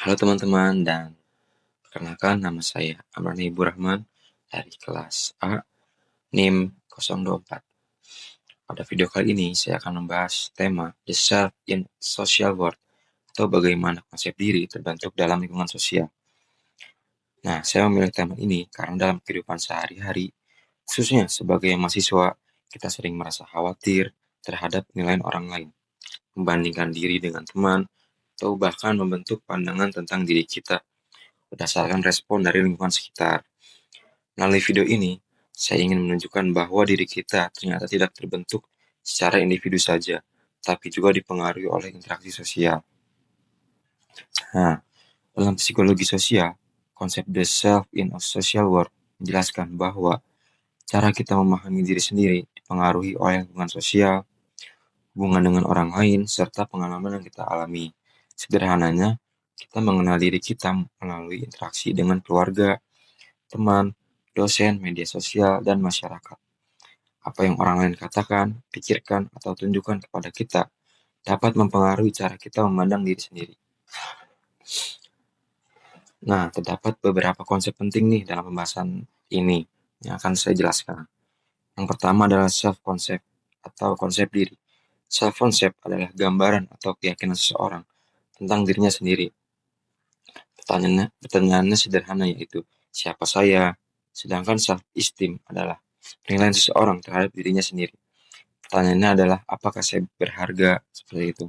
Halo teman-teman, dan perkenalkan nama saya Amran Ibu Rahman dari kelas A NIM 024. Pada video kali ini saya akan membahas tema The Self in Social World, atau bagaimana konsep diri terbentuk dalam lingkungan sosial. Nah, saya memilih tema ini karena dalam kehidupan sehari-hari, khususnya sebagai mahasiswa, kita sering merasa khawatir terhadap penilaian orang lain, membandingkan diri dengan teman, atau bahkan membentuk pandangan tentang diri kita berdasarkan respon dari lingkungan sekitar. Melalui video ini, saya ingin menunjukkan bahwa diri kita ternyata tidak terbentuk secara individu saja, tapi juga dipengaruhi oleh interaksi sosial. Nah, dalam psikologi sosial, konsep the self in a social world menjelaskan bahwa cara kita memahami diri sendiri dipengaruhi oleh lingkungan sosial, hubungan dengan orang lain, serta pengalaman yang kita alami. Sederhananya, kita mengenal diri kita melalui interaksi dengan keluarga, teman, dosen, media sosial, dan masyarakat. Apa yang orang lain katakan, pikirkan, atau tunjukkan kepada kita dapat mempengaruhi cara kita memandang diri sendiri. Nah, terdapat beberapa konsep penting nih dalam pembahasan ini yang akan saya jelaskan. Yang pertama adalah self-concept atau konsep diri. Self-concept adalah gambaran atau keyakinan seseorang tentang dirinya sendiri. Pertanyaannya sederhana, yaitu siapa saya? Sedangkan self-esteem adalah penilaian seseorang terhadap dirinya sendiri. Pertanyaannya adalah apakah saya berharga, seperti itu.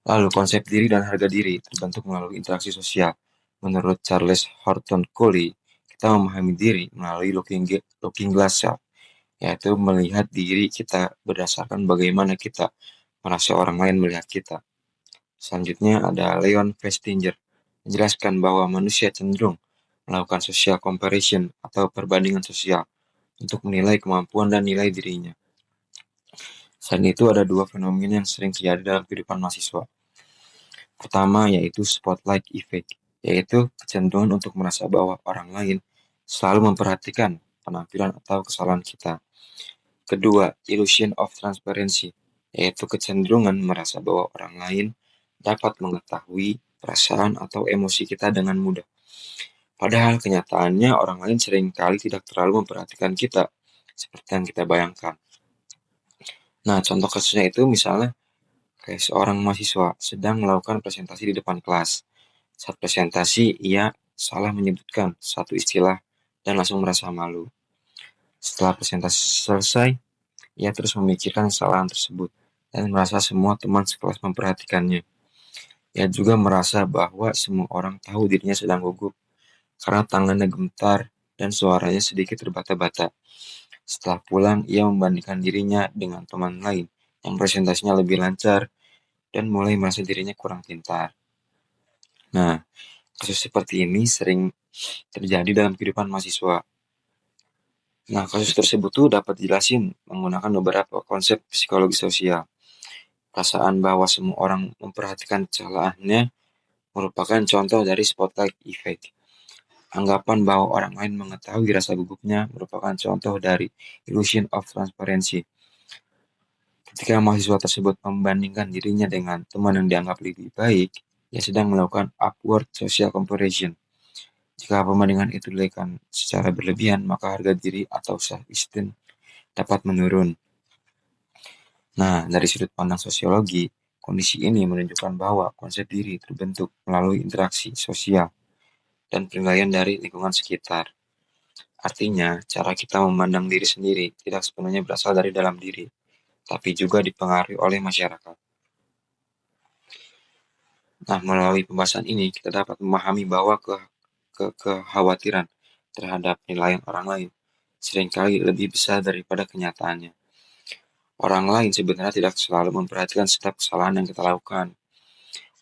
Lalu konsep diri dan harga diri terbentuk melalui interaksi sosial. Menurut Charles Horton Coley, kita memahami diri melalui looking glass self, yaitu melihat diri kita berdasarkan bagaimana kita merasa orang lain melihat kita. Selanjutnya ada Leon Festinger menjelaskan bahwa manusia cenderung melakukan social comparison atau perbandingan sosial untuk menilai kemampuan dan nilai dirinya. Selain itu ada dua fenomena yang sering terjadi dalam kehidupan mahasiswa. Pertama yaitu spotlight effect, yaitu kecenderungan untuk merasa bahwa orang lain selalu memperhatikan penampilan atau kesalahan kita. Kedua, illusion of transparency, yaitu kecenderungan merasa bahwa orang lain dapat mengetahui perasaan atau emosi kita dengan mudah. Padahal kenyataannya orang lain seringkali tidak terlalu memperhatikan kita seperti yang kita bayangkan. Nah, contoh kasusnya itu misalnya kayak seorang mahasiswa sedang melakukan presentasi di depan kelas. Saat presentasi, ia salah menyebutkan satu istilah dan langsung merasa malu. Setelah presentasi selesai, ia terus memikirkan kesalahan tersebut dan merasa semua teman sekelas memperhatikannya. Ia juga merasa bahwa semua orang tahu dirinya sedang gugup karena tangannya gemetar dan suaranya sedikit terbata-bata. Setelah pulang, ia membandingkan dirinya dengan teman lain yang presentasinya lebih lancar dan mulai merasa dirinya kurang pintar. Nah, kasus seperti ini sering terjadi dalam kehidupan mahasiswa. Nah, kasus tersebut tuh dapat dijelasin menggunakan beberapa konsep psikologi sosial. Perasaan bahwa semua orang memperhatikan kesalahannya merupakan contoh dari spotlight effect. Anggapan bahwa orang lain mengetahui rasa gugupnya merupakan contoh dari illusion of transparency. Ketika mahasiswa tersebut membandingkan dirinya dengan teman yang dianggap lebih baik, ia sedang melakukan upward social comparison. Jika pembandingan itu dilakukan secara berlebihan, maka harga diri atau self-esteem dapat menurun. Nah, dari sudut pandang sosiologi, kondisi ini menunjukkan bahwa konsep diri terbentuk melalui interaksi sosial dan penilaian dari lingkungan sekitar. Artinya, cara kita memandang diri sendiri tidak sepenuhnya berasal dari dalam diri, tapi juga dipengaruhi oleh masyarakat. Nah, melalui pembahasan ini, kita dapat memahami bahwa kekhawatiran terhadap penilaian orang lain seringkali lebih besar daripada kenyataannya. Orang lain sebenarnya tidak selalu memperhatikan setiap kesalahan yang kita lakukan.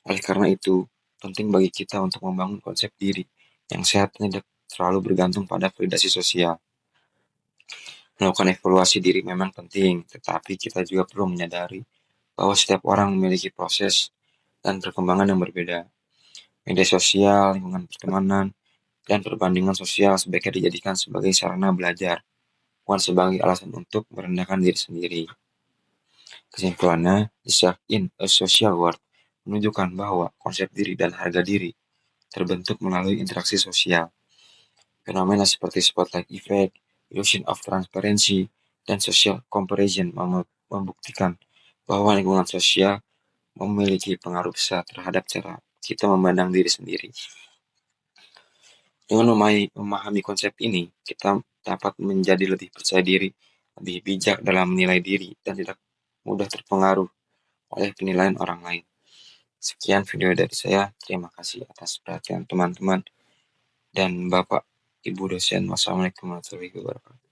Oleh karena itu, penting bagi kita untuk membangun konsep diri yang sehat dan tidak terlalu bergantung pada validasi sosial. Melakukan evaluasi diri memang penting, tetapi kita juga perlu menyadari bahwa setiap orang memiliki proses dan perkembangan yang berbeda. Media sosial, lingkungan pertemanan, dan perbandingan sosial sebaiknya dijadikan sebagai sarana belajar, bukan sebagai alasan untuk merendahkan diri sendiri. Kesimpulannya, the self in a social world menunjukkan bahwa konsep diri dan harga diri terbentuk melalui interaksi sosial. Fenomena seperti spotlight effect, illusion of transparency, dan social comparison membuktikan bahwa lingkungan sosial memiliki pengaruh besar terhadap cara kita memandang diri sendiri. Dengan memahami konsep ini, kita dapat menjadi lebih percaya diri, lebih bijak dalam menilai diri, dan tidak mudah terpengaruh oleh penilaian orang lain. Sekian video dari saya. Terima kasih atas perhatian teman-teman dan Bapak Ibu dosen. Wassalamualaikum warahmatullahi wabarakatuh.